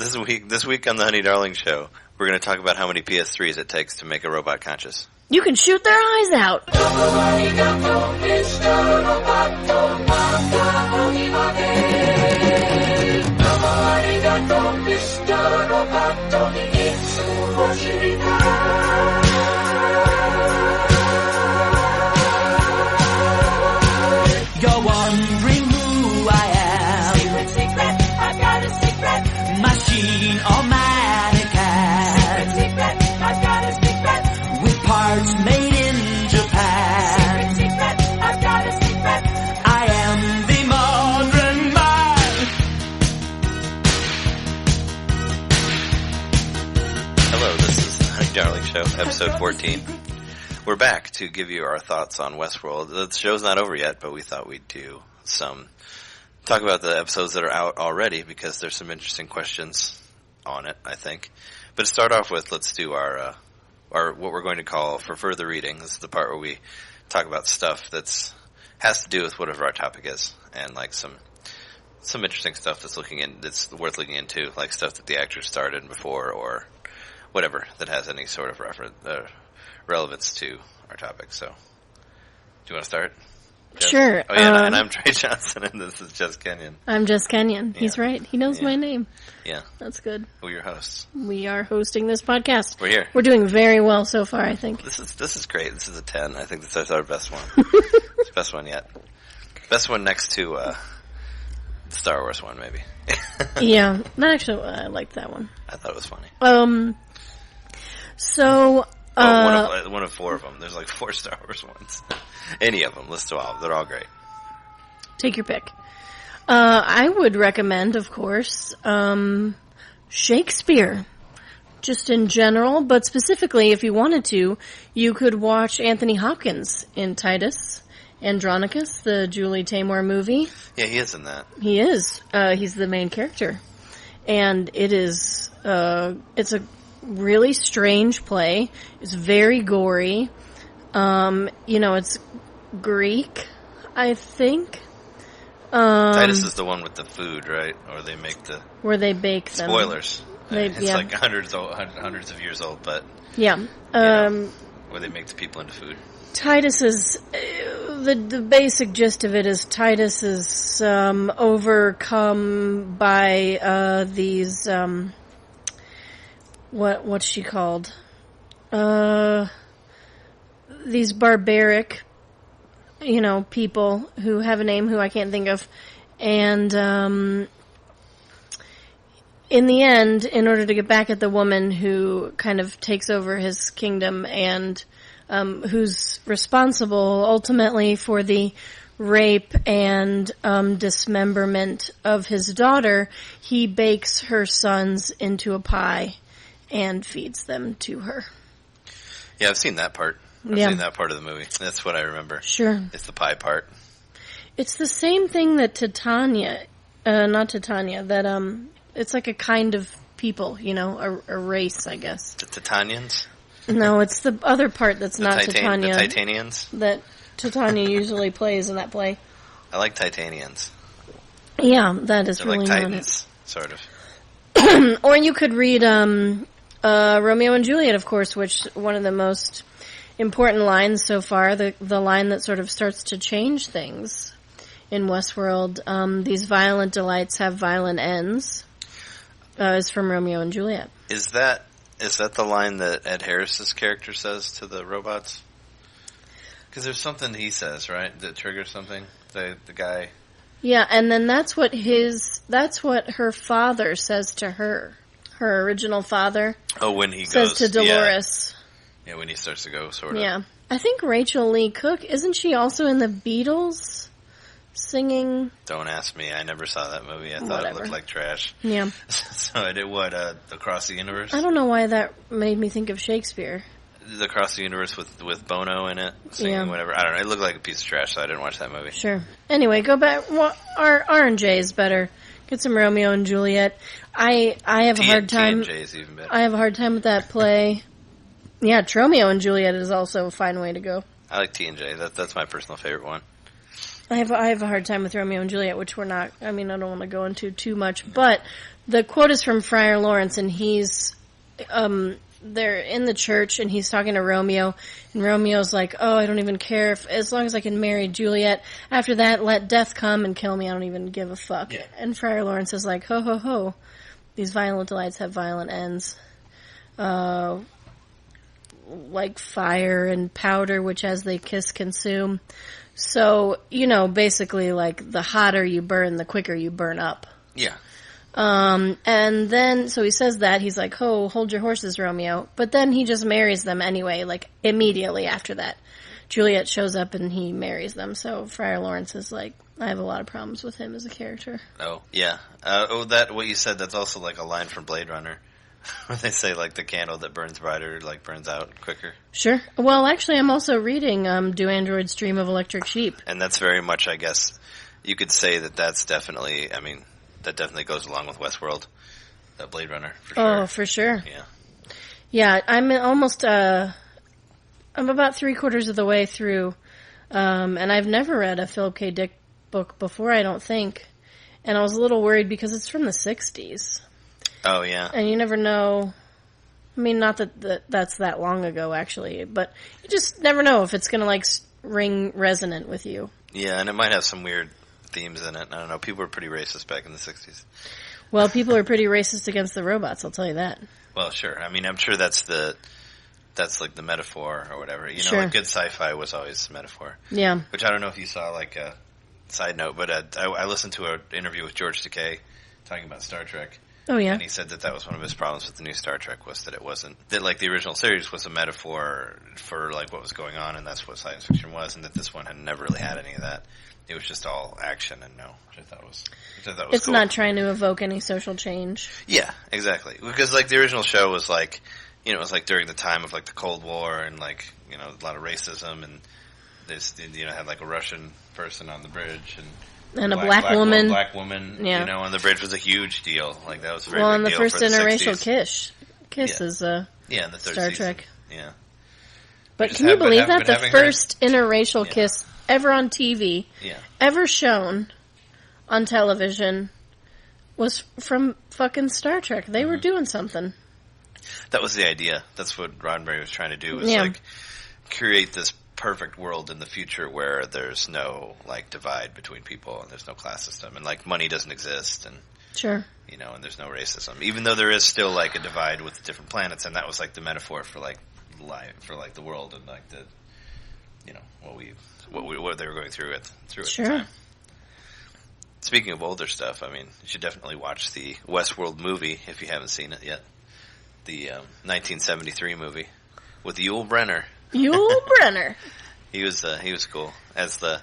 This week on the Honey Darling Show, we're going to talk about how many PS3s it takes to make a robot conscious. You can shoot their eyes out. You're wondering who I am. Secret, secret, I've got a secret. Machine or mannequin. Secret, secret, I've got a secret. With parts made in Japan. Secret, secret, I've got a secret. I am the modern man. Hello, this is the Honey Darling Show, episode 14. We're back to give you our thoughts on Westworld. The show's not over yet, but we thought we'd do talk about the episodes that are out already, because there's some interesting questions on it, I think. But to start off with, let's do our what we're going to call For Further Reading. This is the part where we talk about stuff has to do with whatever our topic is, and like some interesting stuff that's worth looking into, like stuff that the actors starred in before, or whatever that has any sort of relevance to our topic. So, do you want to start, Jess? Sure. Oh, yeah, and I'm Trey Johnson, and this is Jess Kenyon. I'm Jess Kenyon. Yeah. He's right. He knows my name. Yeah. That's good. We're your hosts. We are hosting this podcast. We're here. We're doing very well so far, I think. This is great. This is a 10. I think this is our best one. It's the best one yet. Best one next to the Star Wars one, maybe. Yeah. Actually, I liked that one. I thought it was funny. So... one of four of them. There's like 4 Star Wars ones. Any of them. List 12. They're all great. Take your pick. I would recommend, of course, Shakespeare. Just in general, but specifically, if you wanted to, you could watch Anthony Hopkins in Titus Andronicus, the Julie Taymor movie. Yeah, he is in that. He is. He's the main character. And it's a really strange play. It's very gory. It's Greek, I think. Titus is the one with the food, right? Or they make where they bake them. Spoilers. It's like hundreds of years old, but yeah. Where they make the people into food. Titus is the basic gist of it is Titus is overcome by these what's she called? These barbaric, people who have a name who I can't think of, and in the end, in order to get back at the woman who kind of takes over his kingdom and who's responsible ultimately for the rape and dismemberment of his daughter, he bakes her sons into a pie and feeds them to her. Yeah, I've seen that part. I've seen that part of the movie. That's what I remember. Sure. It's the pie part. It's the same thing that that it's like a kind of people, a race, I guess. The Titanians? No, it's the other part that's not Titania. The Titanians? That Titania usually plays in that play. I like Titanians. Yeah, that is They're really like not Titans, sort of. Or you could read Romeo and Juliet, of course, which one of the most important lines so far, the line that sort of starts to change things in Westworld, these violent delights have violent ends, is from Romeo and Juliet. Is that the line that Ed Harris's character says to the robots? Because there's something he says, right, that triggers something? The guy... Yeah, and then that's what her father says to her. Her original father. Oh, when he says goes... to Dolores. Yeah, when he starts to go, sort of. Yeah. I think Rachel Lee Cook, isn't she also in the Beatles singing? Don't ask me. I never saw that movie. I thought it looked like trash. Yeah. So I did what? Across the Universe? I don't know why that made me think of Shakespeare. Across the Universe with Bono in it, singing whatever. I don't know. It looked like a piece of trash, so I didn't watch that movie. Sure. Anyway, go back. Well, R&J is better. Get some Romeo and Juliet. I have a hard time. T&J is even better. I have a hard time with that play. Yeah, Tromeo and Juliet is also a fine way to go. I like T&J. That's my personal favorite one. I have a hard time with Romeo and Juliet, which we're not. I mean, I don't want to go into too much, but The quote is from Friar Lawrence, and he's, they're in the church, and he's talking to Romeo, and Romeo's like, oh, I don't even care as long as I can marry Juliet. After that, let death come and kill me. I don't even give a fuck. Yeah. And Friar Lawrence is like, ho, ho, ho. These violent delights have violent ends. Like fire and powder, which as they kiss consume. So, basically, like, the hotter you burn, the quicker you burn up. Yeah. And then, so he says that, he's like, oh, hold your horses, Romeo. But then he just marries them anyway, like, immediately after that. Juliet shows up and he marries them, so Friar Lawrence is like, I have a lot of problems with him as a character. Oh, yeah. What you said, that's also like a line from Blade Runner. Where they say, like, the candle that burns brighter, like, burns out quicker. Sure. Well, actually, I'm also reading, Do Androids Dream of Electric Sheep? And that's very much, I guess, you could say that's definitely, that definitely goes along with Westworld, Blade Runner, for sure. Oh, for sure. Yeah. Yeah, I'm almost, I'm about 3/4 of the way through, and I've never read a Philip K. Dick book before, I don't think. And I was a little worried because it's from the 60s. Oh, yeah. And you never know. Not that that's that long ago, actually, but you just never know if it's going to, like, ring resonant with you. Yeah, and it might have some weird themes in it. I don't know. People were pretty racist back in the 60s. Well, people are pretty racist against the robots, I'll tell you that. Well, sure. I'm sure that's like the metaphor or whatever. Sure. Like good sci-fi was always a metaphor. Yeah. Which I don't know if you saw, like, a side note, but I listened to an interview with George Takei talking about Star Trek. Oh, yeah. And he said that was one of his problems with the new Star Trek was that it wasn't, that, like, the original series was a metaphor for, like, what was going on, and that's what science fiction was, and that this one had never really had any of that. It was just all action and which I thought was it's cool. not trying to evoke any social change. Yeah, exactly. Because, like, the original show was, like, it was, like, during the time of, like, the Cold War and, like, a lot of racism, and this, had, like, a Russian person on the bridge, and a black woman. Black woman, yeah. On the bridge was a huge deal. Like, that was a very well, big and the deal first for the interracial 60s. kiss is the third Star season. Trek. Yeah. But can you believe that? The first interracial kiss ever on TV, ever shown on television, was from fucking Star Trek. They were doing something. That was the idea. That's what Roddenberry was trying to do, was like create this perfect world in the future where there's no, like, divide between people and there's no class system and, like, money doesn't exist and sure, and there's no racism, even though there is still, like, a divide with the different planets, and that was, like, the metaphor for, like, life, for, like, the world and, like, the what they were going through at the time. Speaking of older stuff, you should definitely watch the Westworld movie if you haven't seen it yet. The 1973 movie with Yul Brynner. Yul Brynner. He was cool as the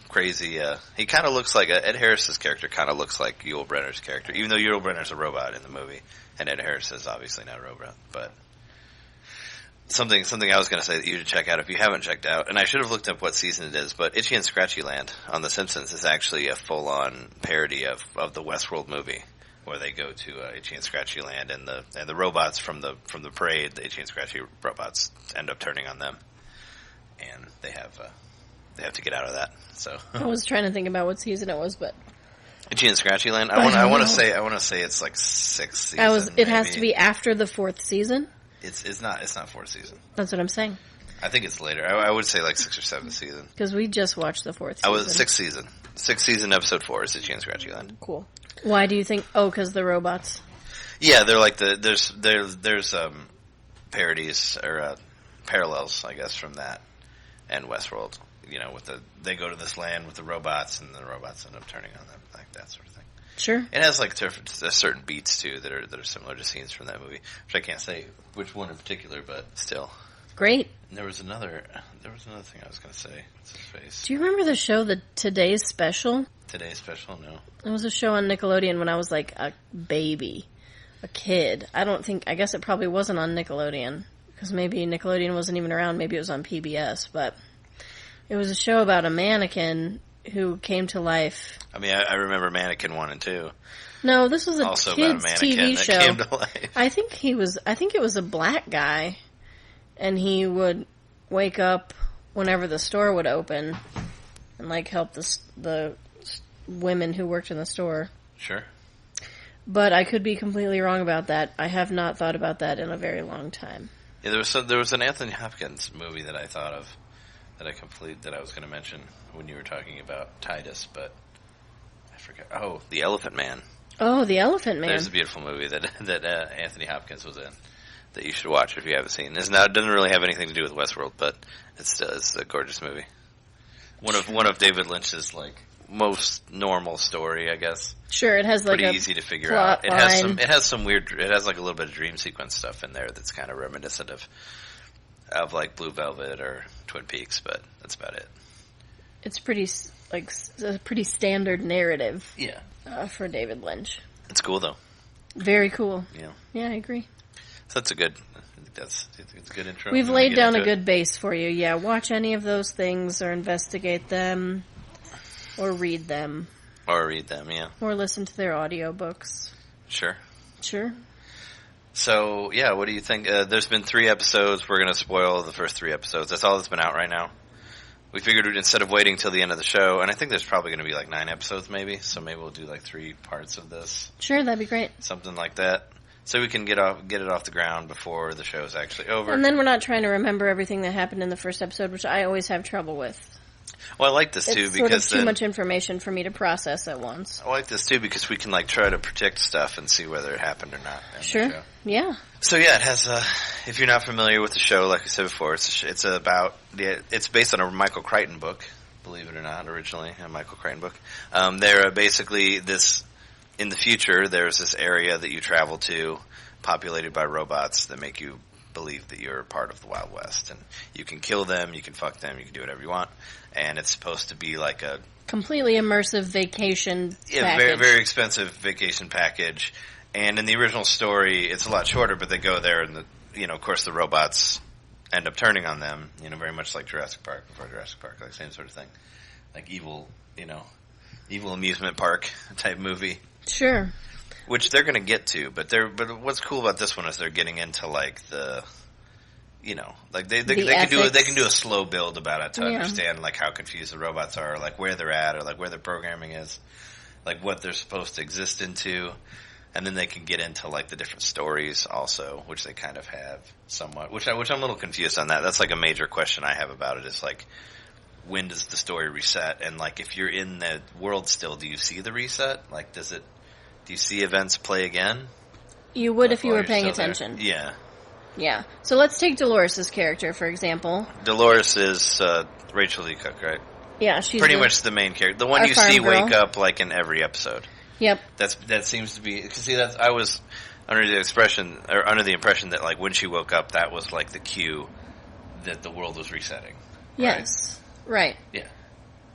crazy. He kind of looks like Ed Harris's character. Kind of looks like Yul Brynner's character, even though Yul Brynner's a robot in the movie, and Ed Harris is obviously not a robot. But something I was going to say that you should check out if you haven't checked out, and I should have looked up what season it is. But Itchy and Scratchy Land on The Simpsons is actually a full-on parody of the Westworld movie, where they go to Itchy and Scratchy Land, and the robots from the parade, the Itchy and Scratchy robots, end up turning on them, and they have to get out of that. So I was trying to think about what season it was, but Itchy and Scratchy Land. I want to say it's like 6th season. It has to be after the 4th season. It's not 4th season. That's what I'm saying. I think it's later. I would say like 6th or 7th season. Because we just watched the 4th season. I was 6th season. 6th season, episode 4 is Itchy and Scratchy Land. Cool. Why do you think? Oh, because the robots. Yeah, they're like there's parodies or parallels, I guess, from that and Westworld. They go to this land with the robots, and the robots end up turning on them, like that sort of thing. Sure. It has like certain beats too that are similar to scenes from that movie, which I can't say which one in particular, but still. Great. And there was another thing I was going to say. What's his face? Do you remember the show, Today's Special? Today's Special? No. It was a show on Nickelodeon when I was like a baby, a kid. I guess it probably wasn't on Nickelodeon, because maybe Nickelodeon wasn't even around. Maybe it was on PBS, but it was a show about a mannequin who came to life. I remember Mannequin 1 and 2. No, this was also kids' about a mannequin TV that show. came to life. I think it was a black guy, and he would wake up whenever the store would open and like help the women who worked in the store. Sure. But I could be completely wrong about that. I have not thought about that in a very long time. Yeah, there was an Anthony Hopkins movie that I thought of that I was going to mention when you were talking about Titus, but I forgot. Oh, The Elephant Man. Oh, The Elephant Man. There's a beautiful movie that Anthony Hopkins was in that you should watch if you haven't seen. It doesn't really have anything to do with Westworld, but it's a gorgeous movie. One of David Lynch's most normal story, I guess. Sure, it has pretty easy to figure out. It has a little bit of dream sequence stuff in there that's kind of reminiscent of like Blue Velvet or Twin Peaks, but that's about it. It's a pretty standard narrative. Yeah. For David Lynch. It's cool though. Very cool. Yeah. Yeah, I agree. So that's a good intro. We've laid down a good base for you. Yeah, watch any of those things or investigate them or read them. Yeah. Or listen to their audiobooks. Sure. So, yeah, what do you think? There's been 3 episodes. We're going to spoil the first 3 episodes. That's all that's been out right now. We figured instead of waiting till the end of the show, and I think there's probably going to be 9 episodes maybe, so maybe we'll do 3 parts of this. Sure, that'd be great. Something like that. So we can get it off the ground before the show's actually over. And then we're not trying to remember everything that happened in the first episode, which I always have trouble with. Well, I like this too it's because sort of too much information for me to process at once. I like this too because we can try to predict stuff and see whether it happened or not. Sure. Yeah. So yeah, it has. If you're not familiar with the show, like I said before, it's based on a Michael Crichton book. Believe it or not, originally a Michael Crichton book. They're basically this. In the future, there's this area that you travel to, populated by robots that make you believe that you're part of the Wild West, and you can kill them, you can fuck them, you can do whatever you want, and it's supposed to be like a completely immersive vacation package. Very, very expensive vacation package. And in the original story, it's a lot shorter, but they go there, and of course, the robots end up turning on them. Very much like Jurassic Park before Jurassic Park, like same sort of thing, like evil amusement park type movie. Sure. Which they're going to get to, but what's cool about this one is they're getting into they can do a slow build about it to understand how confused the robots are, where they're at, or where their programming is, what they're supposed to exist into, and then they can get into the different stories also, which they kind of have somewhat. Which I'm a little confused on that. That's a major question I have about it. Is when does the story reset? And if you're in the world still, do you see the reset? Do you see events play again? You would if you were paying attention. There? Yeah. Yeah. So let's take Dolores' character, for example. Dolores is Rachel Lee Cook, right? Yeah, she's pretty much the main character. The one you see wake up in every episode. Yep. That seems to be... See, I was under the impression that when she woke up, that was the cue that the world was resetting. Yes. Right. Yeah.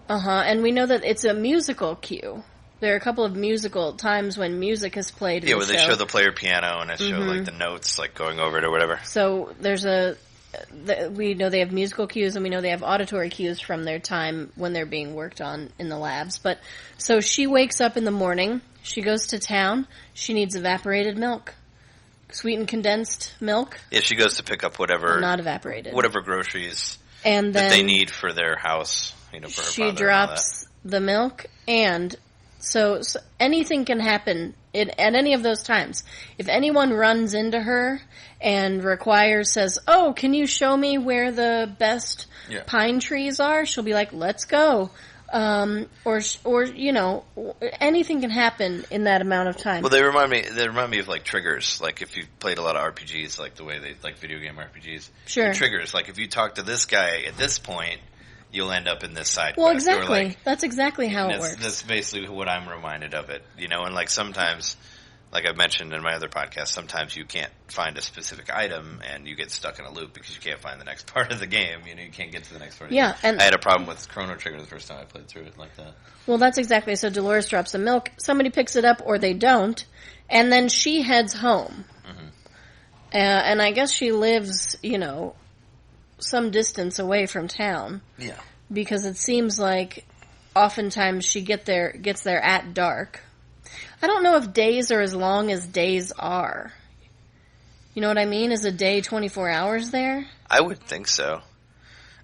And we know that it's a musical cue. There are a couple of musical times when music is played in the show. Yeah, where they show the player piano and it show the notes going over it or whatever. So there's we know they have musical cues and we know they have auditory cues from their time when they're being worked on in the labs. But so she wakes up in the morning, she goes to town, she needs evaporated milk. Sweetened condensed milk. Yeah, she goes to pick up whatever... Not evaporated. Whatever groceries and that they need for their house, for her father. She drops the milk and... So anything can happen at any of those times. If anyone runs into her and says, "Oh, can you show me where the best pine trees are?" She'll be like, "Let's go." Or anything can happen in that amount of time. Well, they remind me of triggers. If you've played a lot of RPGs, the way they video game RPGs. Sure. The triggers. If you talk to this guy at this point, you'll end up in this side quest. Well, exactly. That's exactly how it works. That's basically what I'm reminded of it. And sometimes, like I've mentioned in my other podcast, sometimes you can't find a specific item and you get stuck in a loop because you can't find the next part of the game. You can't get to the next part of the game. And I had a problem with Chrono Trigger the first time I played through it like that. Well, that's exactly. So Dolores drops the milk, somebody picks it up or they don't, and then she heads home. Mm-hmm. And I guess she lives, some distance away from town. Yeah. Because it seems like oftentimes she gets there at dark. I don't know if days are as long as days are. You know what I mean? Is a day 24 hours there? I would think so.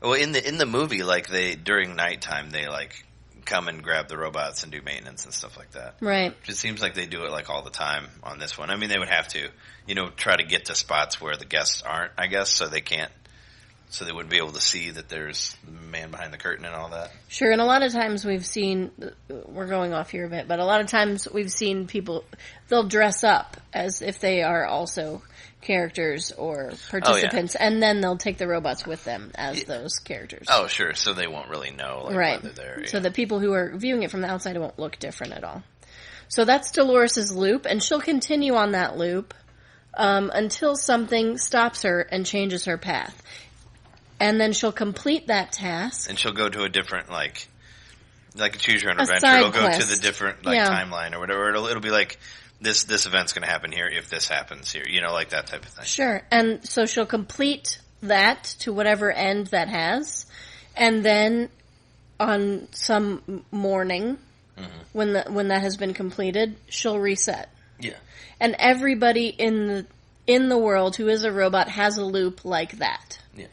Well, in the movie, during nighttime, they come and grab the robots and do maintenance and stuff like that. Right. It seems like they do it like all the time on this one. I mean, they would have to, try to get to spots where the guests aren't, I guess, so they wouldn't be able to see that there's the man behind the curtain and all that. Sure, and a lot of times we're going off here a bit, but a lot of times we've seen people, they'll dress up as if they are also characters or participants, and then they'll take the robots with them as those characters. Oh, sure, so they won't really know right. why they're there. So the people who are viewing it from the outside won't look different at all. So that's Dolores' loop, and she'll continue on that loop until something stops her and changes her path. And then she'll complete that task. And she'll go to a different, like a choose your own adventure. Side It'll go quest. to the different timeline or whatever. It'll be like this event's going to happen here if this happens here. Like that type of thing. Sure. And so she'll complete that to whatever end that has, and then on some morning when that has been completed, she'll reset. Yeah. And everybody in the world who is a robot has a loop like that. Yeah.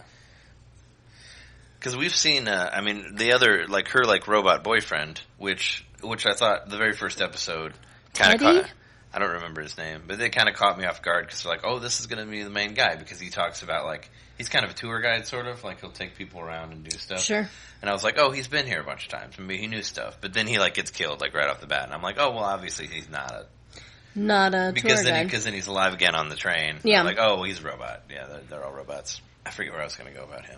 Because we've seen, the other, her, robot boyfriend, which I thought the very first episode kind of caught. I don't remember his name, but they kind of caught me off guard because they're like, oh, this is going to be the main guy because he talks about, he's kind of a tour guide, sort of. He'll take people around and do stuff. Sure. And I was like, oh, he's been here a bunch of times. Maybe he knew stuff. But then he, gets killed, right off the bat. And I'm like, oh, well, obviously he's not a tour guide. Because then he's alive again on the train. Yeah. I'm like, oh, he's a robot. Yeah, they're all robots. I forget where I was going to go about him.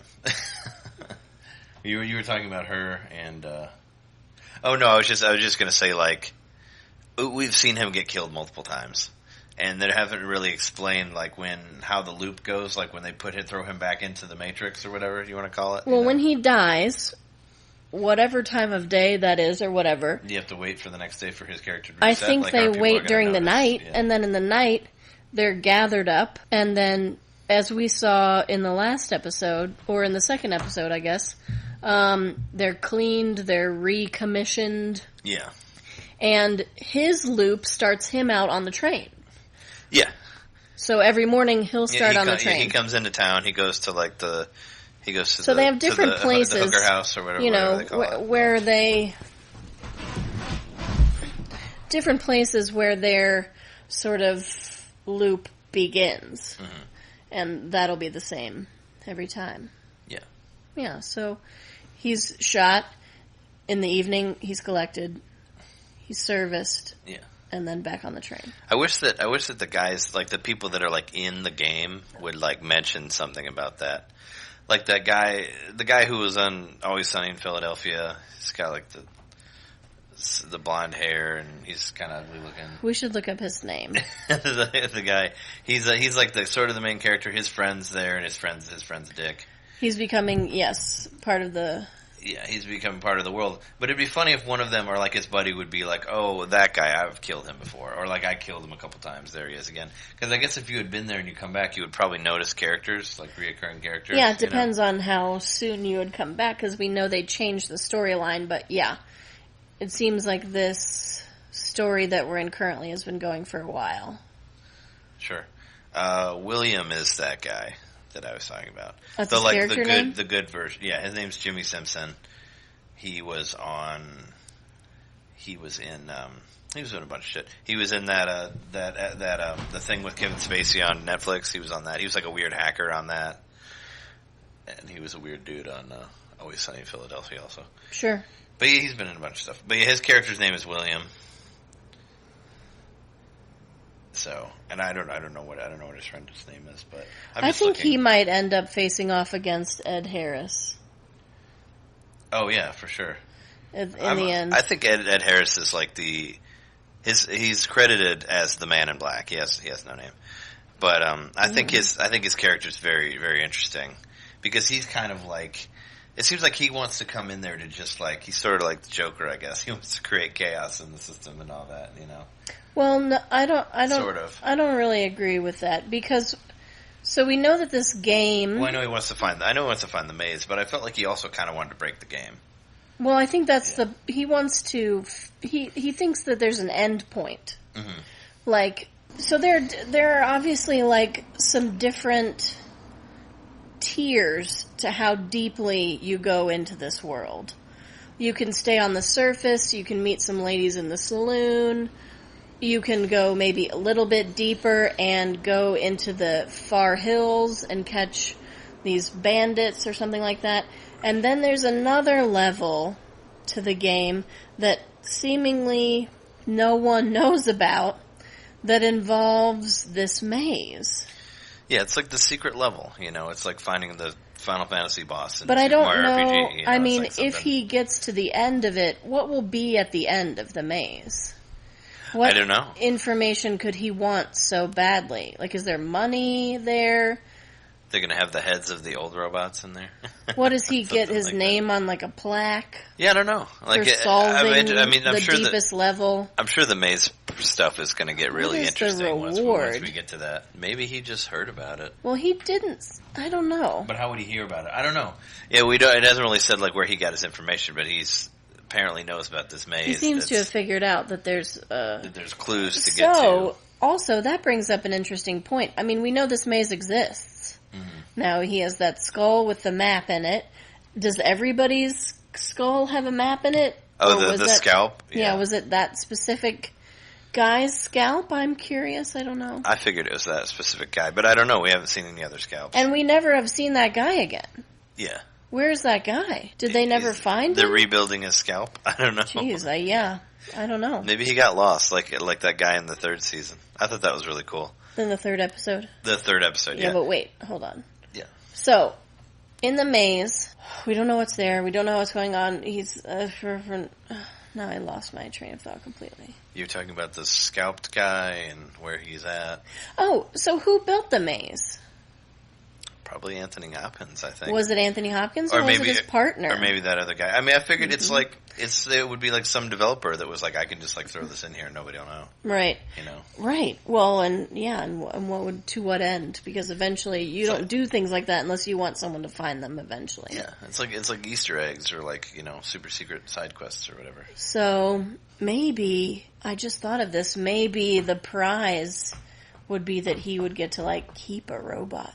You were talking about her and oh no, I was just going to say we've seen him get killed multiple times, and they haven't really explained how the loop goes, when they throw him back into the Matrix or whatever you want to call it. Well, when he dies, whatever time of day that is or whatever, you have to wait for the next day for his character to reset. I think they wait during the night, and then in the night they're gathered up, and then as we saw in the last episode or in the second episode, I guess. They're cleaned, they're recommissioned. Yeah. And his loop starts him out on the train. Yeah. So every morning he'll start on the train. Yeah, he comes into town, he goes to So they have different places, the hooker house or whatever, where they different places where their sort of loop begins. Mm-hmm. And that'll be the same every time. Yeah. Yeah, so he's shot. In the evening, he's collected. He's serviced. Yeah. And then back on the train. I wish that the guys, the people that are in the game would mention something about that. That guy, the guy who was on Always Sunny in Philadelphia. He's got the blonde hair and he's kind of ugly looking. We should look up his name. the guy, he's the sort of the main character. His friend's there and his friend's Dick. He's becoming, part of the... Yeah, he's becoming part of the world. But it'd be funny if one of them, or his buddy, would be like, oh, that guy, I've killed him before. Or I killed him a couple times, there he is again. Because I guess if you had been there and you come back, you would probably notice characters, reoccurring characters. Yeah, it depends on how soon you would come back, because we know they changed the storyline. But yeah, it seems like this story that we're in currently has been going for a while. Sure. William is that guy that I was talking about. That's his character name? The good version. Yeah, his name's Jimmy Simpson. He was in a bunch of shit. He was in that the thing with Kevin Spacey on Netflix. He was on that. He was a weird hacker on that. And he was a weird dude on Always Sunny in Philadelphia also. Sure. But yeah, he's been in a bunch of stuff. But yeah, his character's name is William. So, and I don't know what his friend's name is, but I think he might end up facing off against Ed Harris. Oh yeah, for sure. In the end, I think Ed Harris is he's credited as the Man in Black. He has no name, but I think his character's very, very interesting because he's kind of it seems like he wants to come in there to just he's sort of like the Joker, I guess. He wants to create chaos in the system and all that, Well, no, I don't. Sort of. I don't really agree with that because. So we know that this game. Well, I know he wants to find the maze, but I felt like he also kind of wanted to break the game. Well, I think that's he wants to. He thinks that there's an end point. Mm-hmm. So there are obviously some different tiers to how deeply you go into this world. You can stay on the surface. You can meet some ladies in the saloon. You can go maybe a little bit deeper and go into the far hills and catch these bandits or something like that. And then there's another level to the game that seemingly no one knows about that involves this maze. Yeah, it's like the secret level, it's like finding the Final Fantasy boss in But I Super don't Mario know, RPG, I mean, it's like if he gets to the end of it, what will be at the end of the maze? What I don't know. information could he want so badly? Like, is there money there? They're going to have the heads of the old robots in there. What does he get his like name that. on, like a plaque? Yeah, I don't know. Like, for solving I'm the sure deepest level? I'm sure the maze stuff is going to get really What is the interesting once reward? we get to that. Maybe he just heard about it. Well, he didn't. I don't know. But how would he hear about it? I don't know. Yeah, we don't. It hasn't really said like where he got his information, but he's apparently knows about this maze. He seems to have figured out that there's that there's clues to get to. So, also, that brings up an interesting point. I mean, we know this maze exists. Mm-hmm. Now, he has that skull with the map in it. Does everybody's skull have a map in it? Oh, the scalp? Yeah, was it that specific guy's scalp? I'm curious. I don't know. I figured it was that specific guy, but I don't know. We haven't seen any other scalps. And we never have seen that guy again. Yeah. Where's that guy? Did they never find him? They're rebuilding his scalp? I don't know. Jeez, I don't know. Maybe he got lost, like that guy in the third season. I thought that was really cool. In the third episode? The third episode, yeah. Yeah, but wait, hold on. Yeah. So, in the maze, we don't know what's there. We don't know what's going on. He's now I lost my train of thought completely. You're talking about the scalped guy and where he's at. Oh, so who built the maze? Probably Anthony Hopkins, I think. Was it Anthony Hopkins or was it his partner? Or maybe that other guy. I mean, I figured it would be like some developer that was like, I can just like throw this in here and nobody will know. Right. Right. Well, and to what end? Because eventually you don't do things like that unless you want someone to find them eventually. Yeah. It's like Easter eggs or like, super secret side quests or whatever. So maybe, I just thought of this, maybe the prize would be that he would get to like keep a robot.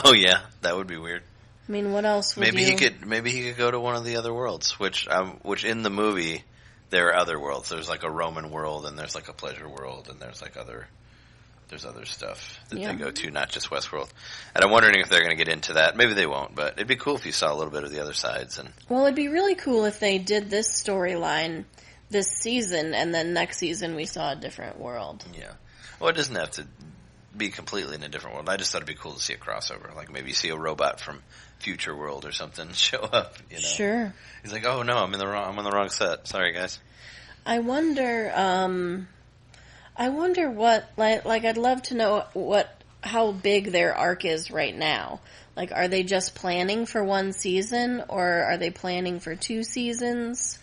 Oh yeah, that would be weird. I mean, what else would Maybe he could go to one of the other worlds, which in the movie there are other worlds. There's like a Roman world and there's like a pleasure world and there's other stuff that they go to, not just Westworld. And I'm wondering if they're going to get into that. Maybe they won't, but it'd be cool if you saw a little bit of the other sides. Well, it'd be really cool if they did this storyline this season and then next season we saw a different world. Yeah. Well, it doesn't have to be completely in a different world. I just thought it'd be cool to see a crossover. Like maybe you see a robot from Future World or something show up, Sure. He's like, "Oh no, I'm on the wrong set. Sorry, guys." I wonder what I'd love to know how big their arc is right now. Like, are they just planning for one season or are they planning for 2 seasons?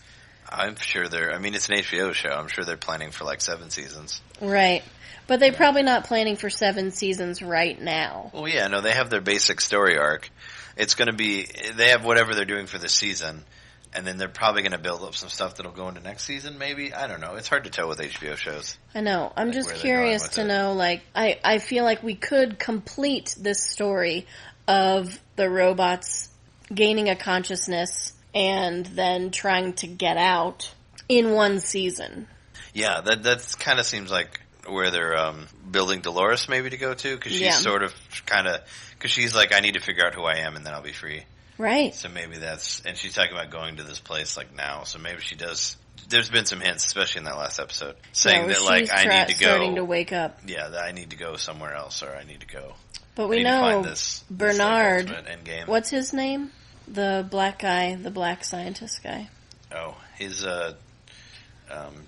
I'm sure it's an HBO show. I'm sure they're planning for like 7 seasons. Right. But they're probably not planning for 7 seasons right now. Well, yeah, no, they have their basic story arc. It's going to be, they have whatever they're doing for this season, and then they're probably going to build up some stuff that'll go into next season, maybe? I don't know. It's hard to tell with HBO shows. I know. I'm just curious to know, I feel like we could complete this story of the robots gaining a consciousness and then trying to get out in one season. Yeah, that kind of seems like where they're building Dolores maybe to go to, because she's because she's like, I need to figure out who I am and then I'll be free. Right. So maybe and she's talking about going to this place like now, so maybe she does. There's been some hints, especially in that last episode, saying that like I need to go. Starting to wake up. Yeah, that I need to go somewhere else, or I need to go. But we know Bernard. This what's his name? The black guy, the black scientist guy. Oh, he's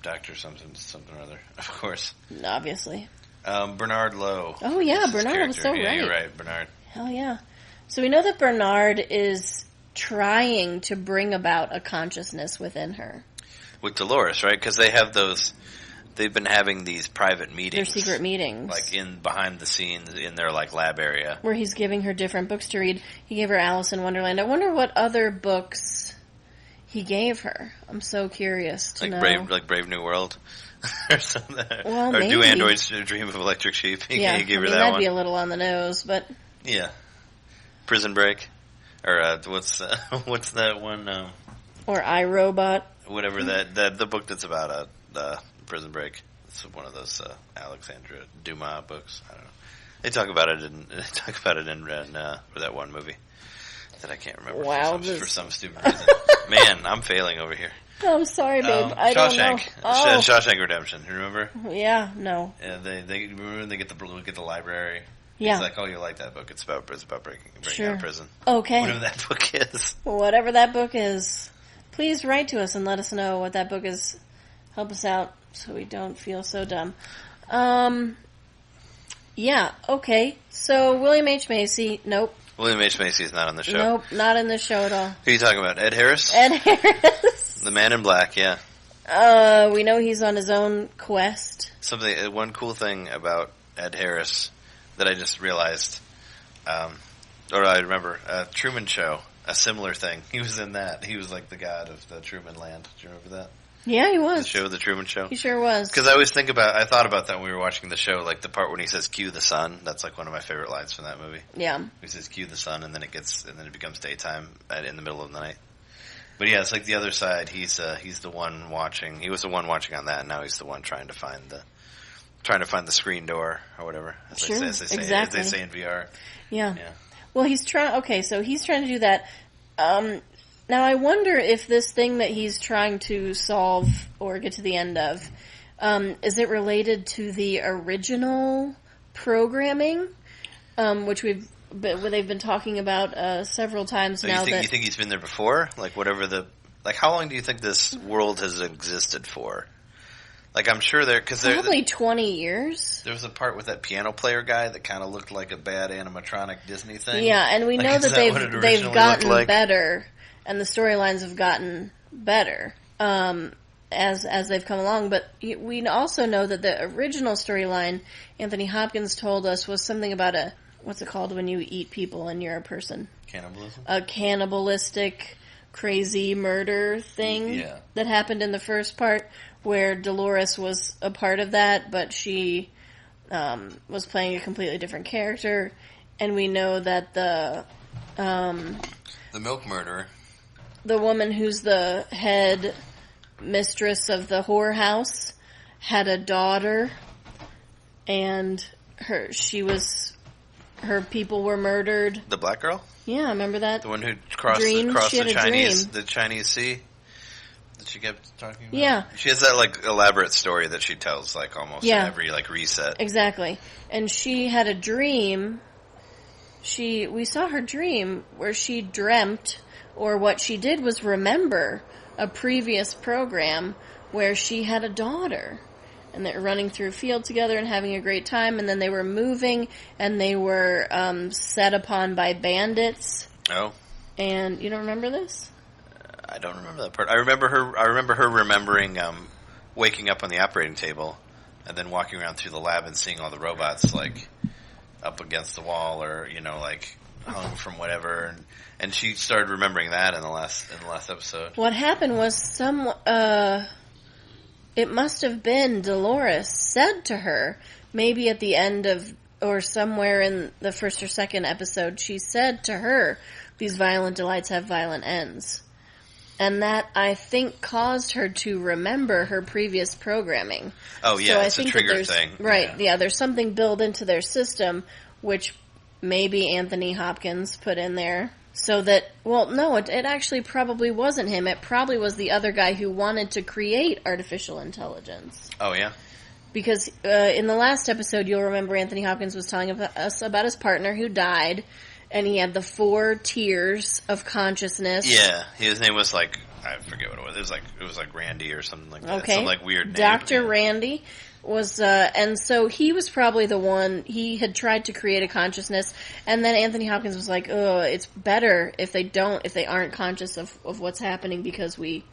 Dr. something or other, of course. Obviously. Bernard Lowe. Oh, yeah, Bernard was so right. Yeah, you're right, Bernard. Hell yeah. So we know that Bernard is trying to bring about a consciousness within her. With Dolores, right? Because they have they've been having these private meetings. Their secret meetings. Like behind the scenes in their like lab area. Where he's giving her different books to read. He gave her Alice in Wonderland. I wonder what other books he gave her. I'm so curious to know. Brave New World, or something. Well, or maybe. Do Androids Dream of Electric Sheep? He gave her that that'd one. be a little on the nose, but yeah. Prison Break, or what's that one? Or iRobot. Whatever the book that's about Prison Break. It's one of those Alexandra Dumas books. I don't know. They talk about it in for that one movie that I can't remember for some stupid reason. Man, I'm failing over here. I'm sorry, babe. I don't know. Shawshank Redemption. You remember? Yeah, no. Yeah, they remember when they get the library. Yeah. He's like, oh, you like that book? It's about breaking out of prison. Okay. Whatever that book is. Whatever that book is, please write to us and let us know what that book is. Help us out so we don't feel so dumb. Yeah. Okay. So William H. Macy. Nope. William H. Macy is not on the show. Nope, not in the show at all. Who are you talking about? Ed Harris? Ed Harris. The Man in Black, yeah. We know he's on his own quest. One cool thing about Ed Harris that I just realized, or I remember, Truman Show, a similar thing. He was in that. He was like the god of the Truman Land. Do you remember that? Yeah, he was. The show, The Truman Show? He sure was. Because I thought about that when we were watching the show, like the part when he says, cue the sun. That's like one of my favorite lines from that movie. Yeah. He says, cue the sun, and then it becomes daytime in the middle of the night. But yeah, it's like the other side. He's the one watching. He was the one watching on that, and now he's the one trying to find the screen door or whatever. As sure, as they say in VR. Yeah. Well, he's trying to do that. Now I wonder if this thing that he's trying to solve or get to the end of, is it related to the original programming, which they've been talking about several times So now. You think he's been there before? Like how long do you think this world has existed for? Like I'm sure probably 20 years. There was a part with that piano player guy that kind of looked like a bad animatronic Disney thing. Yeah, and we know that they've gotten better, and the storylines have gotten better as they've come along. But we also know that the original storyline, Anthony Hopkins told us, was something about what's it called when you eat people and you're a person? Cannibalism? A cannibalistic, crazy murder thing that happened in the first part, where Dolores was a part of that, but she was playing a completely different character. And we know that the milk murderer, the woman who's the head mistress of the whorehouse, had a daughter, and her people were murdered. The black girl? Yeah, remember that? The one who crossed the Chinese Sea that she kept talking about? Yeah. She has that like elaborate story that she tells like almost in every like reset. Exactly. And she had a dream. We saw her dream where she dreamt, or what she did was remember a previous program where she had a daughter. And they were running through a field together and having a great time, and then they were moving, and they were set upon by bandits. Oh. And you don't remember this? I don't remember that part. I remember her remembering waking up on the operating table and then walking around through the lab and seeing all the robots like up against the wall, or like hung from whatever, and she started remembering that in the last episode. What happened was it must have been Dolores said to her, maybe at the end of, or somewhere in the first or second episode, she said to her, these violent delights have violent ends. And that, I think, caused her to remember her previous programming. Oh, yeah, so it's a trigger thing. Right, yeah, there's something built into their system, which maybe Anthony Hopkins put in there. So that, well, no, it actually probably wasn't him. It probably was the other guy who wanted to create artificial intelligence. Oh, yeah? Because in the last episode, you'll remember Anthony Hopkins was telling us about his partner who died, and he had the 4 tiers of consciousness. Yeah, his name was like, I forget what it was. It was like Randy or something like that. Okay. Some like weird name. Dr. Randy was, and so he was probably the one, he had tried to create a consciousness, and then Anthony Hopkins was like, oh, it's better if they aren't conscious of what's happening, because we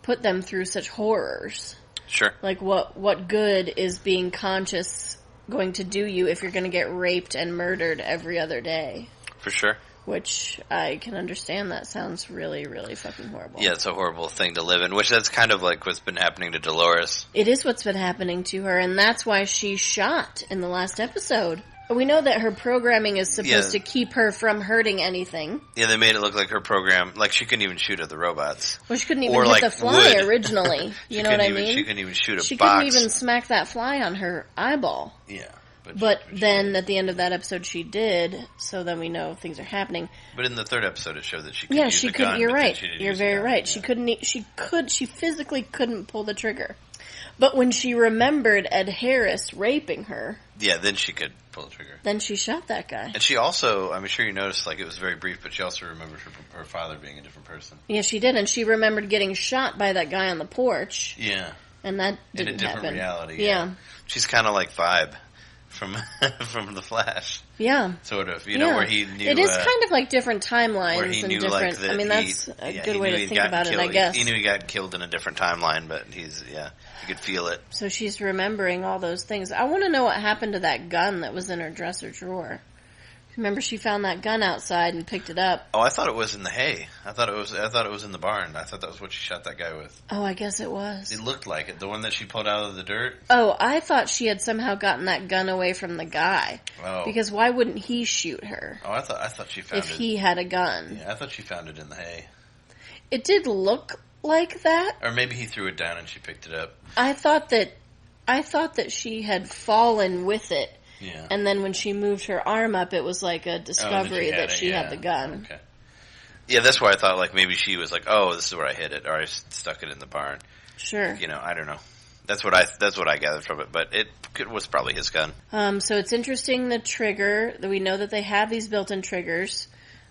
put them through such horrors. Sure. Like, what good is being conscious going to do you if you're going to get raped and murdered every other day? For sure. Which I can understand. That sounds really, really fucking horrible. Yeah, it's a horrible thing to live in, which that's kind of like what's been happening to Dolores. It is what's been happening to her, and that's why she's shot in the last episode. We know that her programming is supposed to keep her from hurting anything. Yeah, they made it look like her program, like she couldn't even shoot at the robots. Well, she couldn't even Or hit like the fly wood. originally. You know what I mean? She couldn't even shoot a box. She couldn't even smack that fly on her eyeball. Yeah. But then at the end of that episode she did, so then we know things are happening. But in the third episode it showed that she could Yeah, use she the could. gun. You're but then right. she didn't You're use the very gun. right. Yeah. She physically couldn't pull the trigger. But when she remembered Ed Harris raping her, Yeah, then she could pull the trigger. then she shot that guy. And she also, I'm sure you noticed, like, it was very brief, but she also remembered her father being a different person. Yeah, she did, and she remembered getting shot by that guy on the porch. Yeah. And that didn't in a different happen. reality. Yeah. She's kind of like Vibe from The Flash. Yeah. Sort of, you know, where he knew... It is kind of like different timelines where he and knew, different... like, that I mean, that's a good way to think about it, I guess. He knew he got killed in a different timeline, but you could feel it. So she's remembering all those things. I want to know what happened to that gun that was in her dresser drawer. Remember, she found that gun outside and picked it up. Oh, I thought it was in the hay. I thought it was in the barn. I thought that was what she shot that guy with. Oh, I guess it was. It looked like it. The one that she pulled out of the dirt. Oh, I thought she had somehow gotten that gun away from the guy. Oh. Because why wouldn't he shoot her? Oh, I thought she found it. If he had a gun. Yeah, I thought she found it in the hay. It did look like that. Or maybe he threw it down and she picked it up. I thought that she had fallen with it. Yeah. And then when she moved her arm up, it was like a discovery that she had the gun. Okay. Yeah, that's why I thought, like, maybe she was like, oh, this is where I hid it, or I stuck it in the barn. Sure. You know, I don't know. That's what I gathered from it, but it was probably his gun. So it's interesting, the trigger, that we know that they have these built-in triggers,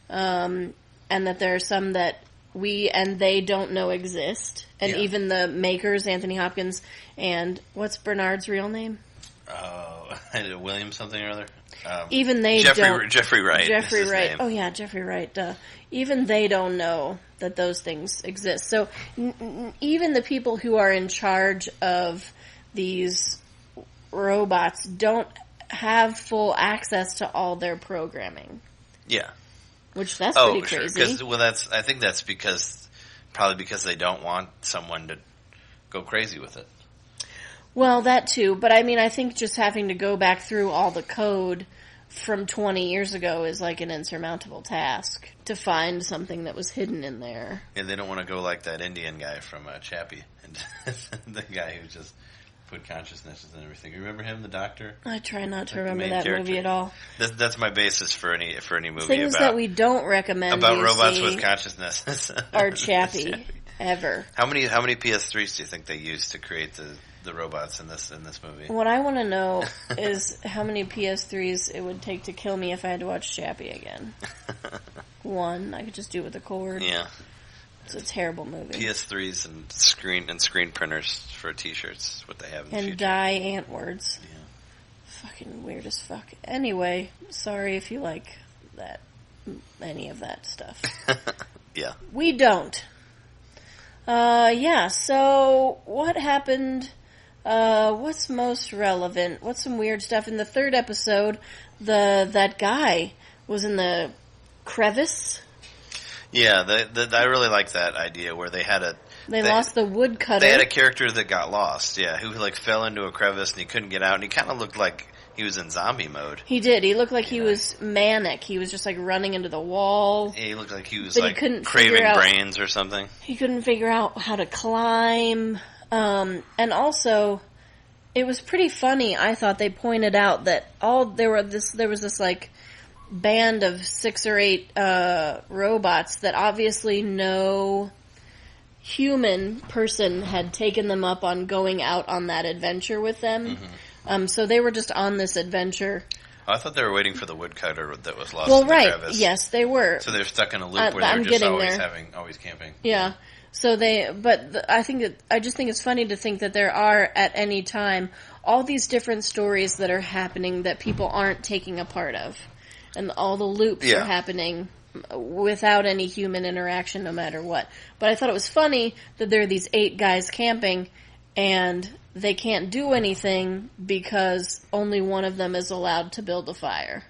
and that there are some that we and they don't know exist. And even the makers, Anthony Hopkins, and what's Bernard's real name? William something or other. Even they Jeffrey don't. Jeffrey Wright. Jeffrey Wright. Name. Oh yeah, Jeffrey Wright. Even they don't know that those things exist. So even the people who are in charge of these robots don't have full access to all their programming. Yeah. Which that's pretty crazy. Sure. I think that's probably because they don't want someone to go crazy with it. Well, that too, but I mean, I think just having to go back through all the code from 20 years ago is like an insurmountable task to find something that was hidden in there. Yeah, they don't want to go like that Indian guy from Chappie, the guy who just put consciousness and everything. You remember him, the doctor? I try not to remember that movie at all. That's my basis for any movie things that we don't recommend about robots with consciousness are Chappie ever. How many PS3s do you think they used to create the robots in this movie? What I want to know is how many PS3s it would take to kill me if I had to watch Chappie again. One, I could just do it with a cord. Yeah, it's a terrible movie. PS3s and screen printers for T-shirts, what they have in the future. And dye ant words. Yeah, fucking weird as fuck. Anyway, sorry if you like that, any of that stuff. Yeah, we don't. So what happened? What's most relevant? What's some weird stuff? In the third episode, that guy was in the crevice. Yeah, I really like that idea where they lost the woodcutter. They had a character that got lost, who like fell into a crevice and he couldn't get out, and he kind of looked like he was in zombie mode. He did. He looked like he was manic. He was just like running into the wall. Yeah, he looked like he was but like he craving brains or something. He couldn't figure out how to climb. And also, it was pretty funny. I thought they pointed out that there was this like band of 6 or 8 robots that obviously no human person had taken them up on going out on that adventure with them. Mm-hmm. So they were just on this adventure. I thought they were waiting for the woodcutter that was lost in the crevice. Yes, they were. So they're stuck in a loop where they're just always camping. Yeah. So I just think it's funny to think that there are at any time all these different stories that are happening that people aren't taking a part of. And all the loops are happening without any human interaction no matter what. But I thought it was funny that there are these 8 guys camping and they can't do anything because only one of them is allowed to build a fire.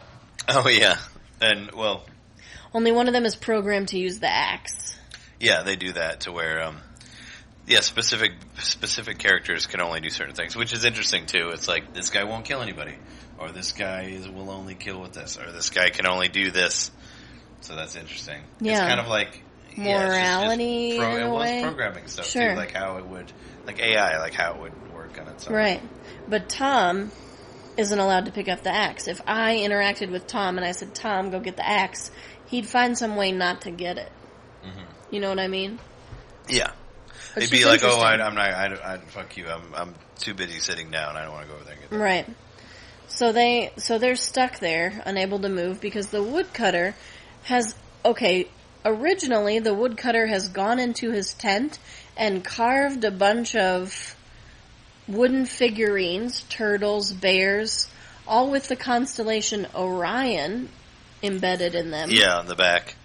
Oh, yeah. And, well... only one of them is programmed to use the axe. Yeah, they do that to where, specific characters can only do certain things, which is interesting, too. It's like, this guy won't kill anybody. or this guy will only kill with this, or this guy can only do this. So that's interesting. Yeah. It's kind of like morality in a way. Programming stuff sure. too, like how it would, like AI, like how it would work on its own. Right. But Tom isn't allowed to pick up the axe. If I interacted with Tom and I said, Tom, go get the axe, he'd find some way not to get it. Mm-hmm. You know what I mean? Yeah. Which It'd be is like, oh, interesting. I fuck you. I'm too busy sitting down. I don't want to go over there and get that. Right. So they're stuck there, unable to move, because the woodcutter has, originally the woodcutter has gone into his tent and carved a bunch of wooden figurines, turtles, bears, all with the constellation Orion embedded in them. Yeah, on the back.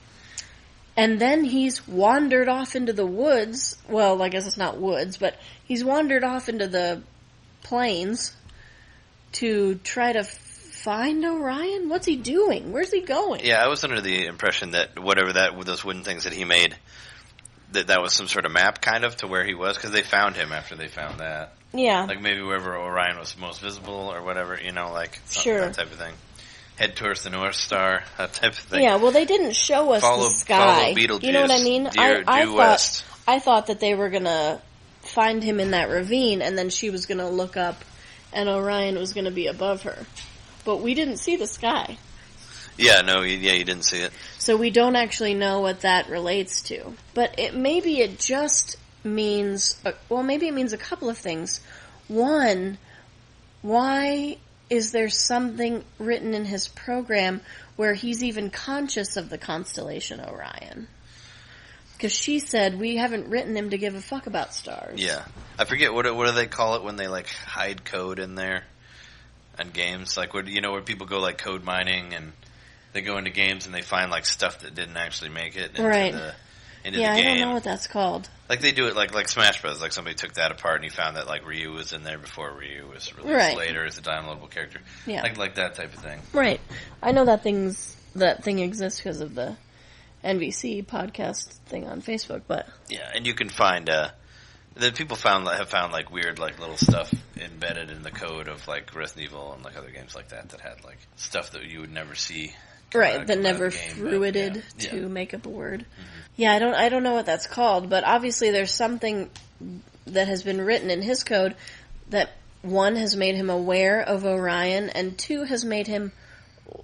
And then he's wandered off into the woods. Well, I guess it's not woods, but he's wandered off into the plains to try to find Orion. What's he doing? Where's he going? Yeah, I was under the impression that whatever those wooden things that he made, that was some sort of map kind of to where he was, because they found him after they found that. Yeah. Like maybe wherever Orion was most visible or whatever, like sure. That type of thing. Head towards the North Star, that type of thing. Yeah, well, they didn't show us the sky. Follow Beetlejuice. You know what I mean? I thought that they were going to find him in that ravine, and then she was going to look up, and Orion was going to be above her. But we didn't see the sky. Yeah, no, you didn't see it. So we don't actually know what that relates to. But maybe it just means, maybe it means a couple of things. One, why is there something written in his program where he's even conscious of the constellation Orion? Because she said, we haven't written him to give a fuck about stars. Yeah. I forget, what do they call it when they, hide code in there on games? Like, where people go, code mining, and they go into games and they find, stuff that didn't actually make it into the game. I don't know what that's called. Like, they do it like Smash Bros. Like, somebody took that apart and he found that, Ryu was in there before Ryu was released later as a downloadable character. Yeah. Like that type of thing. Right. I know that thing exists because of the NVC podcast thing on Facebook, but... Yeah, and you can find, then people have found weird, little stuff embedded in the code of, Resident Evil and, other games like that had, stuff that you would never see. Right, that never fruited to make up a word. Mm-hmm. Yeah, I don't know what that's called, but obviously there's something that has been written in his code that, one, has made him aware of Orion, and two, has made him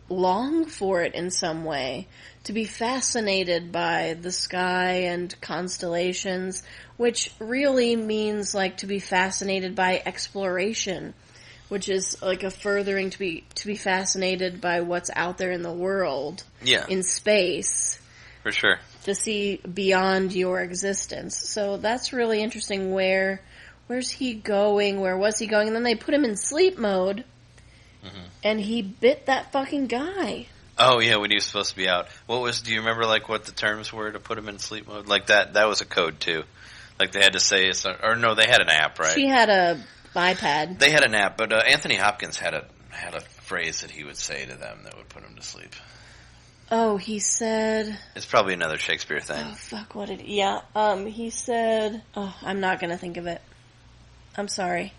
long for it in some way, to be fascinated by the sky and constellations, which really means, to be fascinated by exploration, which is a furthering to be fascinated by what's out there in the world, in space, for sure, to see beyond your existence. So that's really interesting. Where's he going? Where was he going? And then they put him in sleep mode, and he bit that fucking guy. Oh yeah, when he was supposed to be out. Do you remember what the terms were to put him in sleep mode? That was a code too. They had to say, no, they had an app, right? She had a iPad. They had an app, but Anthony Hopkins had a phrase that he would say to them that would put him to sleep. Oh, he said... It's probably another Shakespeare thing. Oh, fuck, what did... Yeah, he said... Oh, I'm not going to think of it. I'm sorry.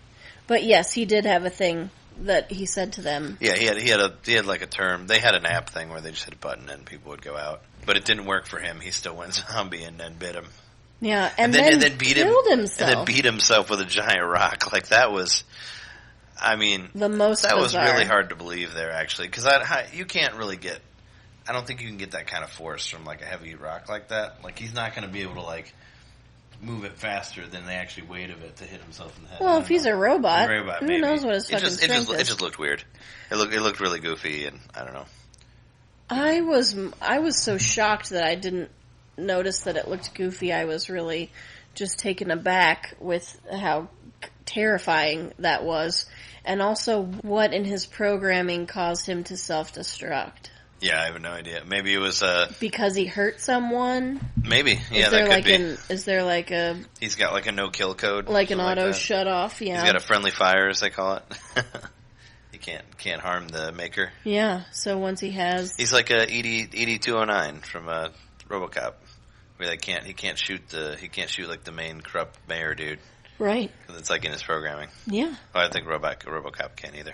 But yes, he did have a thing that he said to them. Yeah, he had a term. They had an app thing where they just hit a button and people would go out. But it didn't work for him. He still went zombie and then bit him. Yeah, and then killed himself. And then beat himself with a giant rock. That was... I mean... The most That bizarre. was really hard to believe there, actually. Because you can't really get... I don't think you can get that kind of force from, a heavy rock like that. He's not going to be able to, move it faster than the actual weight of it to hit himself in the head. Well, if he's a robot, who maybe. knows what his fucking strength is. It just looked weird. It looked really goofy, and I don't know. I was so shocked that I didn't notice that it looked goofy. I was really just taken aback with how terrifying that was, and also what in his programming caused him to self-destruct. Yeah, I have no idea. Maybe it was because he hurt someone. Maybe, yeah, that could be. Is there a? He's got a no-kill code, an auto shut off. Yeah, he's got a friendly fire, as they call it. He can't harm the maker. Yeah. So once he's like a ED 209 from RoboCop, where he can't shoot the main corrupt mayor dude. Right. Because it's in his programming. Yeah. Well, I think RoboCop can't either.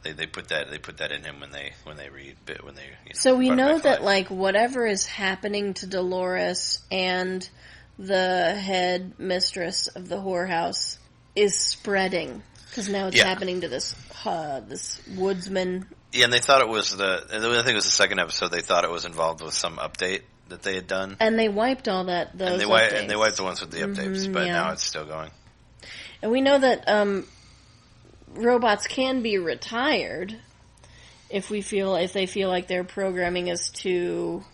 They put that in him when they read when they. So we know that like whatever is happening to Dolores and the head mistress of the whorehouse is spreading because now it's happening to this woodsman. Yeah, and they thought it was I think it was the second episode. They thought it was involved with some update that they had done, and they wiped all that. Those and they wiped the ones with the updates, but now it's still going. And we know that robots can be retired if they feel like their programming is too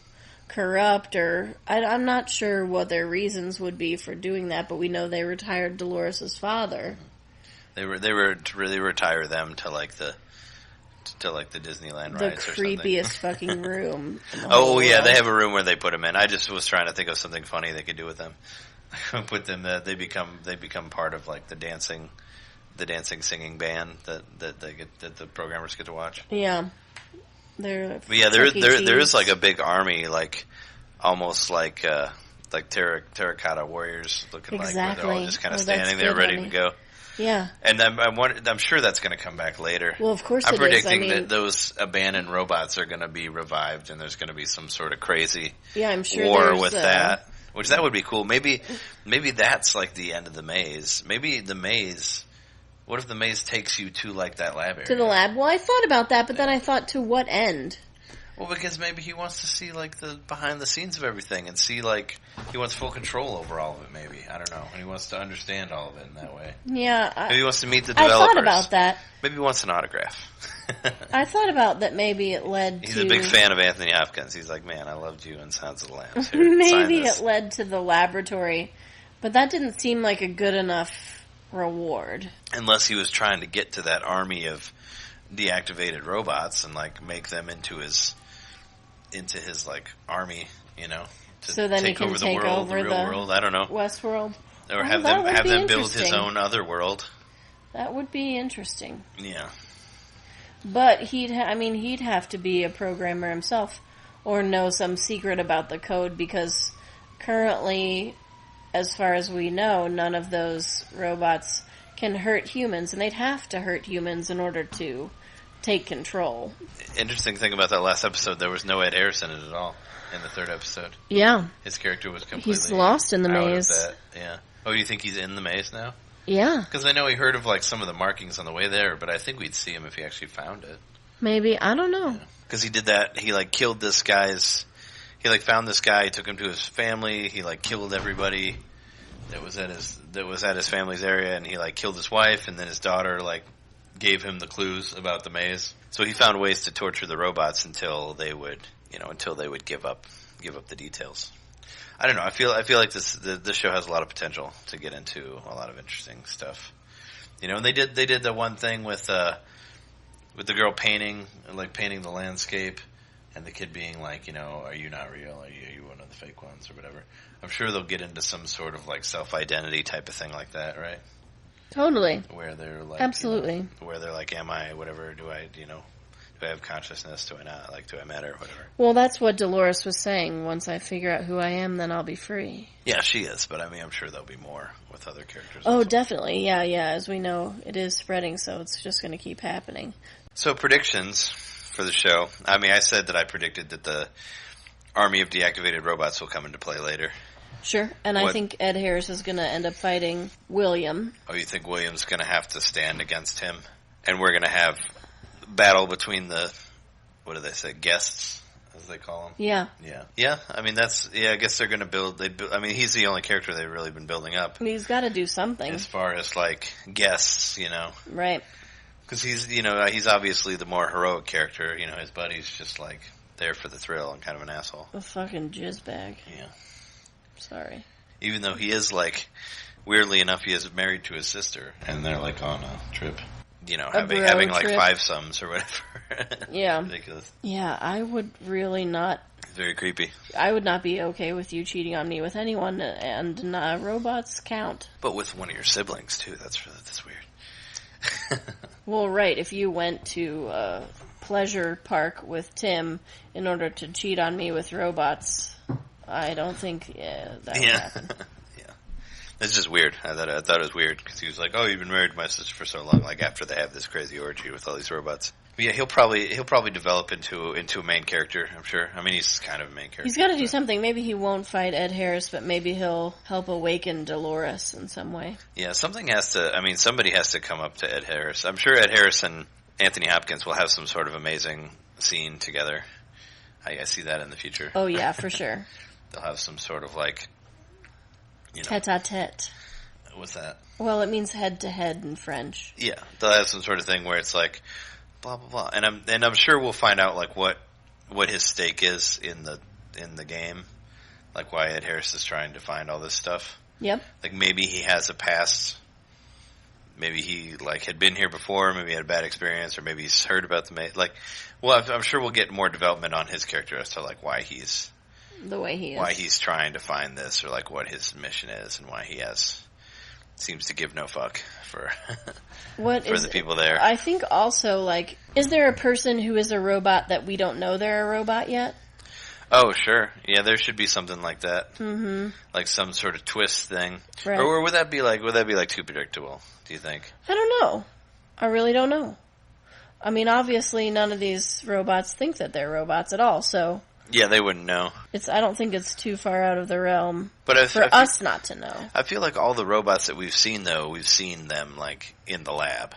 corrupt, or I'm not sure what their reasons would be for doing that. But we know they retired Dolores' father. They really retire them to like the Disneyland rides or something. The creepiest fucking room. Oh yeah, they have a room where they put them in. I just was trying to think of something funny they could do with them. Put them they become part of like the dancing singing band that the programmers get to watch. Yeah, there is like a big army, like almost like terracotta warriors looking like where they're all just kind of standing there ready to go. Yeah, and I'm sure that's going to come back later. Well, of course, I'm predicting that those abandoned robots are going to be revived, and there's going to be some sort of crazy war with that. Which that would be cool. Maybe that's like the end of the maze. Maybe the maze. What if the maze takes you to like that lab area? To the lab. Well, I thought about that, but then I thought, to what end? Well, because maybe he wants to see like the behind the scenes of everything and see like he wants full control over all of it. Maybe, I don't know, and he wants to understand all of it in that way. Yeah, maybe he wants to meet the developers. I thought about that. Maybe he wants an autograph. I thought about that. Maybe it led to. He's a big fan of Anthony Hopkins. He's like, man, I loved you in Sounds of the Lambs. Here, maybe it led to the laboratory, but that didn't seem like a good enough reward. Unless he was trying to get to that army of deactivated robots and like make them into his like army, so then take he can over the take world, over the real world. I don't know, Westworld, or have them build his own other world. That would be interesting. Yeah, but he'd have to be a programmer himself, or know some secret about the code, because currently, as far as we know, none of those robots can hurt humans, and they'd have to hurt humans in order to take control. Interesting thing about that last episode, there was no Ed Harris in it at all in the third episode. Yeah. His character was completely He's lost in the maze. Yeah. Oh, do you think he's in the maze now? Yeah. Because I know he heard of like some of the markings on the way there, but I think we'd see him if he actually found it. Maybe. I don't know. Because he did that. He like killed this guy's... He like found this guy, took him to his family, he like killed everybody that was at his family's area, and he like killed his wife, and then his daughter like gave him the clues about the maze. So he found ways to torture the robots until they would give up the details. I don't know. I feel like this show has a lot of potential to get into a lot of interesting stuff. And they did the one thing with the girl painting the landscape, and the kid being like, are you not real? Are you one of the fake ones or whatever? I'm sure they'll get into some sort of like self-identity type of thing like that, right? Totally. Where they're like, absolutely. Where they're like, am I whatever? Do I have consciousness? Do I not? Like, do I matter? Whatever. Well, that's what Dolores was saying. Once I figure out who I am, then I'll be free. Yeah, she is. But I mean, I'm sure there'll be more with other characters. Oh, definitely. Yeah. As we know, it is spreading, so it's just going to keep happening. So predictions for the show. I mean, I said that I predicted that the army of deactivated robots will come into play later. Sure, and I think Ed Harris is going to end up fighting William. Oh, you think William's going to have to stand against him? And we're going to have battle between the, what do they say, guests, as they call them? Yeah. Yeah, I mean, I guess they're going to build, I mean, he's the only character they've really been building up. He's got to do something. As far as, like, guests, Right. Because he's obviously the more heroic character. His buddy's just, like, there for the thrill and kind of an asshole. A fucking jizzbag. Yeah. Sorry. Even though he is, like, weirdly enough, he is married to his sister, and they're, like, on a trip. Having like trip. 5 sums or whatever. Yeah. Ridiculous. Yeah, I would really not. Very creepy. I would not be okay with you cheating on me with anyone, and robots count. But with one of your siblings, too. That's weird. Well, right. If you went to a pleasure park with Tim in order to cheat on me with robots, I don't think that would happen. Yeah. It's just weird. I thought it was weird because he was like, "Oh, you've been married to my sister for so long." Like after they have this crazy orgy with all these robots. But yeah, he'll probably develop into a main character. I'm sure. I mean, he's kind of a main character. He's got to do something. Maybe he won't fight Ed Harris, but maybe he'll help awaken Dolores in some way. Yeah, something has to. I mean, somebody has to come up to Ed Harris. I'm sure Ed Harris and Anthony Hopkins will have some sort of amazing scene together. I see that in the future. Oh yeah, for sure. They'll have some sort of like, tete-a-tete. What's that? Well, it means head-to-head in French. Yeah, they'll have some sort of thing where it's like, blah blah blah, and I'm sure we'll find out like what his stake is in the game, like why Ed Harris is trying to find all this stuff. Yep. Like maybe he has a past. Maybe he like had been here before. Maybe he had a bad experience, or maybe he's heard about well, I'm sure we'll get more development on his character as to like why he's the way he is, why he's trying to find this, or like what his mission is, and why he seems to give no fuck for the people there. I think also like, is there a person who is a robot that we don't know they're a robot yet? Oh, sure. Yeah, there should be something like that. Mm-hmm. Like some sort of twist thing. Right. Or would that be like too predictable, do you think? I don't know. I really don't know. I mean, obviously none of these robots think that they're robots at all, so... Yeah, they wouldn't know. I don't think it's too far out of the realm for us not to know. I feel like all the robots that we've seen, though, we've seen them, like, in the lab.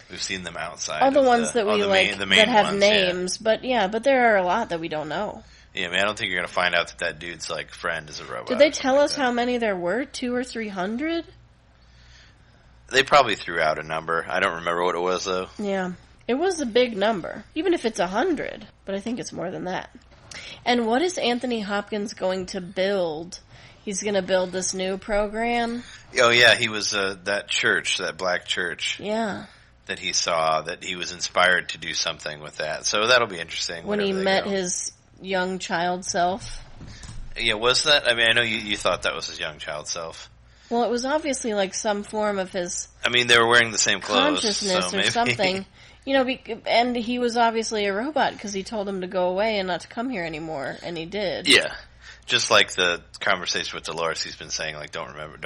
We've seen them outside. All the ones that we the main that have ones, names, but there are a lot that we don't know. Yeah, I mean, I don't think you're going to find out that dude's, like, friend is a robot. Did they tell us how many there were? 200 or 300? They probably threw out a number. I don't remember what it was, though. Yeah. It was a big number. Even if it's 100. But I think it's more than that. And what is Anthony Hopkins going to build? He's going to build this new program? Oh, yeah, he was that church, that black church. Yeah. That he saw, that he was inspired to do something with that. So that'll be interesting. When he met his young child self. Yeah, was that? I mean, I know you thought that was his young child self. Well, it was obviously like some form of his... I mean, they were wearing the same clothes. Consciousness so or maybe. something. You know, and he was obviously a robot because he told him to go away and not to come here anymore, and he did. Yeah. Just like the conversation with Dolores, he's been saying, like, don't remember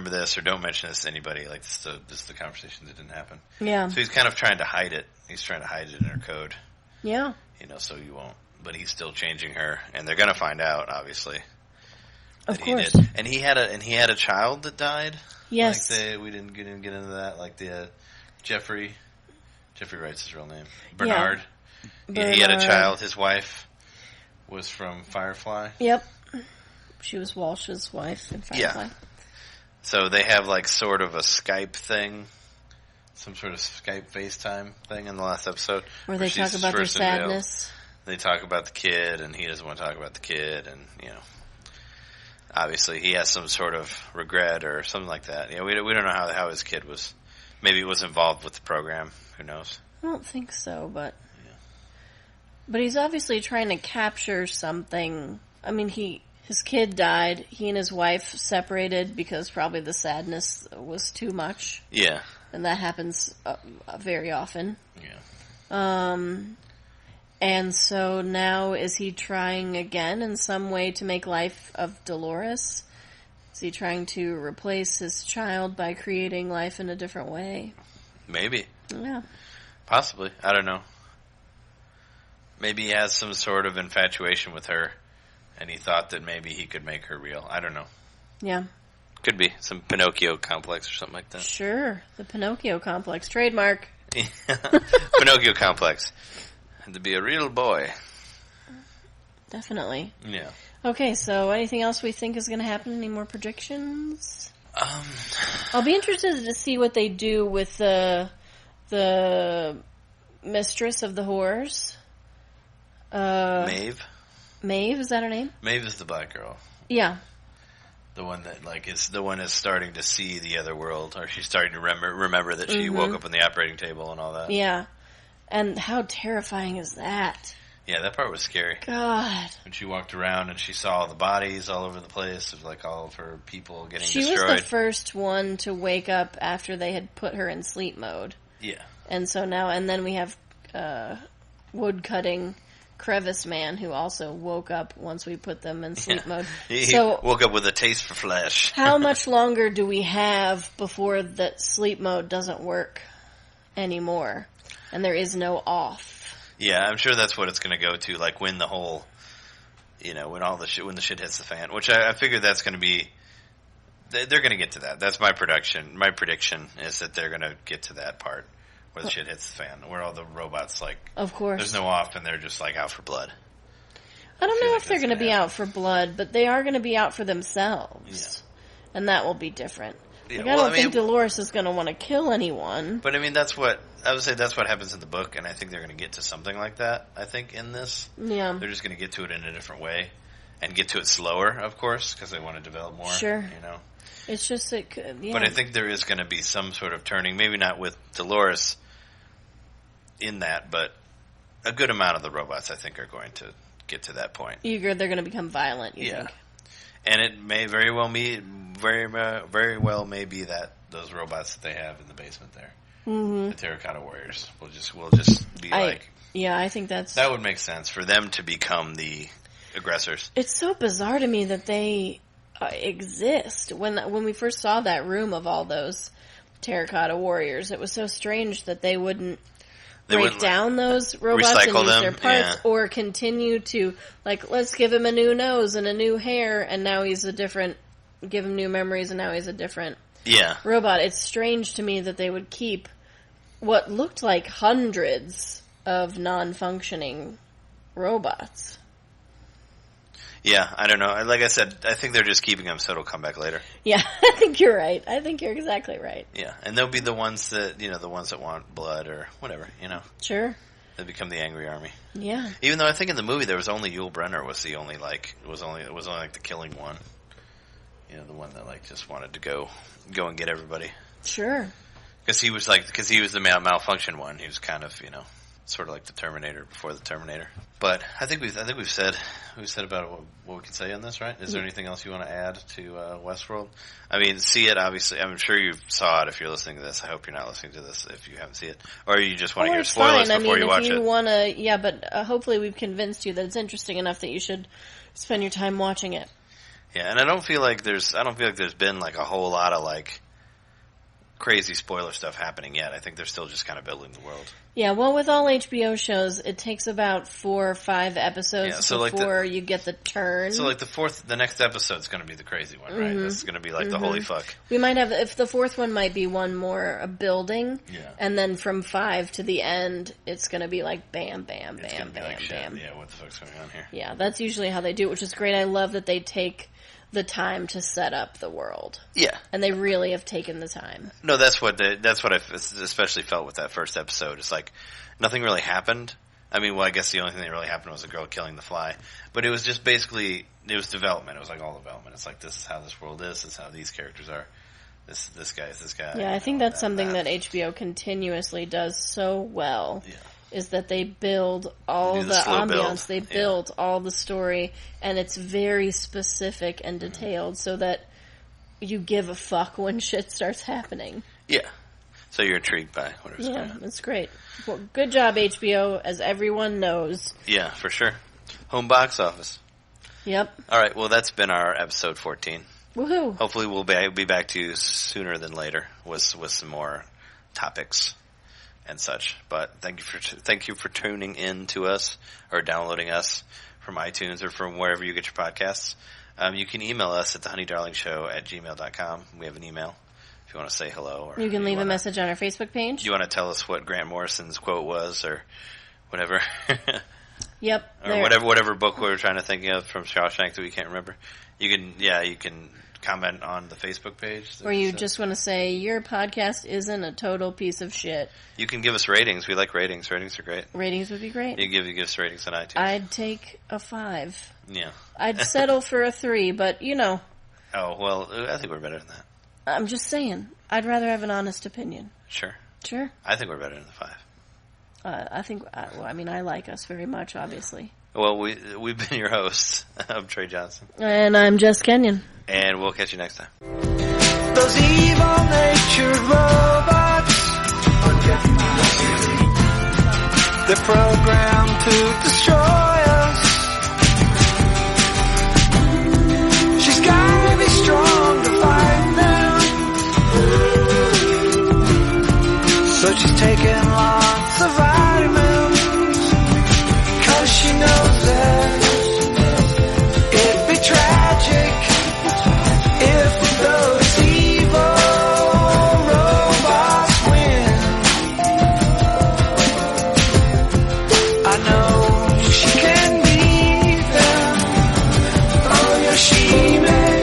this, or don't mention this to anybody. Like, this is the conversation that didn't happen. Yeah. So he's kind of trying to hide it. He's trying to hide it in her code. Yeah. You know, so you won't. But he's still changing her, and they're going to find out, obviously. Of course. He did. And he had a child that died. Yes. Like we didn't get into that. Like the Jeffrey writes his real name. Bernard. Yeah. He had a child. His wife was from Firefly. Yep. She was Walsh's wife in Firefly. Yeah. So they have like sort of a Skype thing. Some sort of Skype FaceTime thing in the last episode. Where they talk about their sadness. They talk about the kid, and he doesn't want to talk about the kid, and, you know. Obviously, he has some sort of regret or something like that. You know, we don't know how his kid was. Maybe it was involved with the program. Who knows? I don't think so, but... Yeah. But he's obviously trying to capture something. I mean, his kid died. He and his wife separated because probably the sadness was too much. Yeah. And that happens very often. Yeah. And so now is he trying again in some way to make life of Dolores? Is he trying to replace his child by creating life in a different way? Maybe. Yeah. Possibly. I don't know. Maybe he has some sort of infatuation with her, and he thought that maybe he could make her real. I don't know. Yeah. Could be. Some Pinocchio complex or something like that. Sure. The Pinocchio complex. Trademark. Pinocchio complex. And to be a real boy. Definitely. Yeah. Okay, so anything else we think is going to happen? Any more predictions? I'll be interested to see what they do with the mistress of the horrors. Maeve? Maeve, is that her name? Maeve is the black girl. Yeah. The one that is starting to see the other world, or she's starting to remember that she woke up on the operating table and all that. Yeah. And how terrifying is that? Yeah, that part was scary. God. When she walked around and she saw all the bodies all over the place of like all of her people getting destroyed. She was the first one to wake up after they had put her in sleep mode. Yeah. And so now, and then we have wood cutting crevice man who also woke up once we put them in sleep mode. He woke up with a taste for flesh. How much longer do we have before that sleep mode doesn't work anymore and there is no off? Yeah, I'm sure that's what it's going to go to, like when the whole, when all the shit, when the shit hits the fan, which I figure that's going to be, they're going to get to that. That's my prediction. My prediction is that they're going to get to that part where the shit hits the fan, where all the robots, like, of course, there's no off and they're just like out for blood. I don't know if they're going to be out for blood, but they are going to be out for themselves. Yeah. And that will be different. Yeah, like, I don't think Dolores is going to want to kill anyone. But I mean, that's what happens in the book, and I think they're going to get to something like that, I think, in this. Yeah. They're just going to get to it in a different way, and get to it slower, of course, because they want to develop more. Sure. It's just that, yeah. But I think there is going to be some sort of turning, maybe not with Dolores in that, but a good amount of the robots, I think, are going to get to that point. They're going to become violent, you think? And it may very well be that those robots that they have in the basement there, the Terracotta Warriors, will just be like. Yeah, I think that would make sense for them to become the aggressors. It's so bizarre to me that they exist. When we first saw that room of all those Terracotta Warriors, it was so strange that they wouldn't break down those robots and use their parts, or continue to, like, let's give him a new nose and a new hair, and now he's give him new memories, and now he's a different robot. It's strange to me that they would keep what looked like hundreds of non-functioning robots. Yeah, I don't know. Like I said, I think they're just keeping them so it'll come back later. Yeah, I think you're right. I think you're exactly right. Yeah, and they'll be the ones that, want blood or whatever, Sure. They become the angry army. Yeah. Even though I think in the movie there was only Yul Brynner was the only, was only the killing one. The one that, just wanted to go and get everybody. Sure. Because he was the malfunction one. He was kind of, sort of like the Terminator before the Terminator. But I think we've said about what we can say on this, right? Is there anything else you want to add to Westworld? I mean, see it, obviously. I'm sure you saw it if you're listening to this. I hope you're not listening to this if you haven't seen it. Or you just want to hear spoilers before you watch it. But hopefully we've convinced you that it's interesting enough that you should spend your time watching it. Yeah, and I don't feel like there's been, like, a whole lot of, like, crazy spoiler stuff happening yet. I think they're still just kind of building the world. Yeah, well, with all HBO shows, it takes about 4 or 5 episodes before you get the turn. So, like, the next episode's going to be the crazy one, right? This is going to be, like, the holy fuck. We might have, if the 4th one might be one more a building, and then from 5 to the end, it's going to be like bam, bam, bam, bam, bam. Yeah, what the fuck's going on here? Yeah, that's usually how they do it, which is great. I love that they take the time to set up the world. Yeah. And they really have taken the time. No, that's what I especially felt with that first episode. It's like nothing really happened. I mean, well, I guess the only thing that really happened was a girl killing the fly. But it was just basically, it was development. It was like all development. It's like, this is how this world is. This is how these characters are. This guy is this guy. Yeah, I think that's something that HBO continuously does so well. Yeah. Is that they build all the ambiance, they build all the story, and it's very specific and detailed so that you give a fuck when shit starts happening. Yeah. So you're intrigued by whatever's going on. Yeah, it's great. Well, good job, HBO, as everyone knows. Yeah, for sure. Home box office. Yep. All right, well, that's been our episode 14. Woohoo. Hopefully we'll be back to you sooner than later with some more topics and such. But thank you for tuning in to us or downloading us from iTunes or from wherever you get your podcasts. You can email us at thehoneydarlingshow@gmail.com. We have an email if you want to say hello. Or you can leave a message on our Facebook page. You want to tell us what Grant Morrison's quote was or whatever. Yep. Or whatever book we were trying to think of from Shawshank that we can't remember. You can comment on the Facebook page. Or you just want to say, your podcast isn't a total piece of shit. You can give us ratings. We like ratings. Ratings are great. Ratings would be great. You give us ratings on iTunes. I'd take a 5. Yeah. I'd settle for a 3, but, Oh, well, I think we're better than that. I'm just saying. I'd rather have an honest opinion. Sure. Sure. I think we're better than the 5. I like us very much, obviously. Well, we've been your hosts. I'm Trey Johnson. And I'm Jess Kenyon. And we'll catch you next time. Those evil-natured robots, they're programmed to destroy taking lots of vitamins, 'cause she knows that it'd be tragic if those evil robots win. I know she can beat them. Oh, yeah, she may.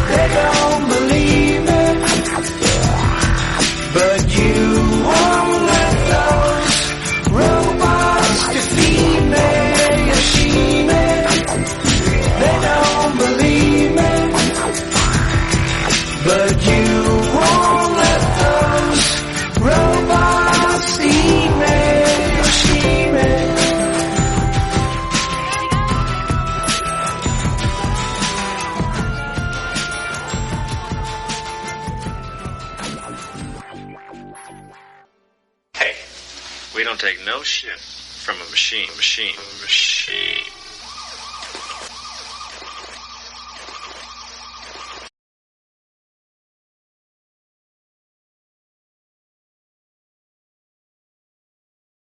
They don't believe it, but you won't let those robots defeat me. Yeah, she may. They don't believe me, but you won't let those robots eat me. Yeah, she may. Hey, we don't take no shit from a machine.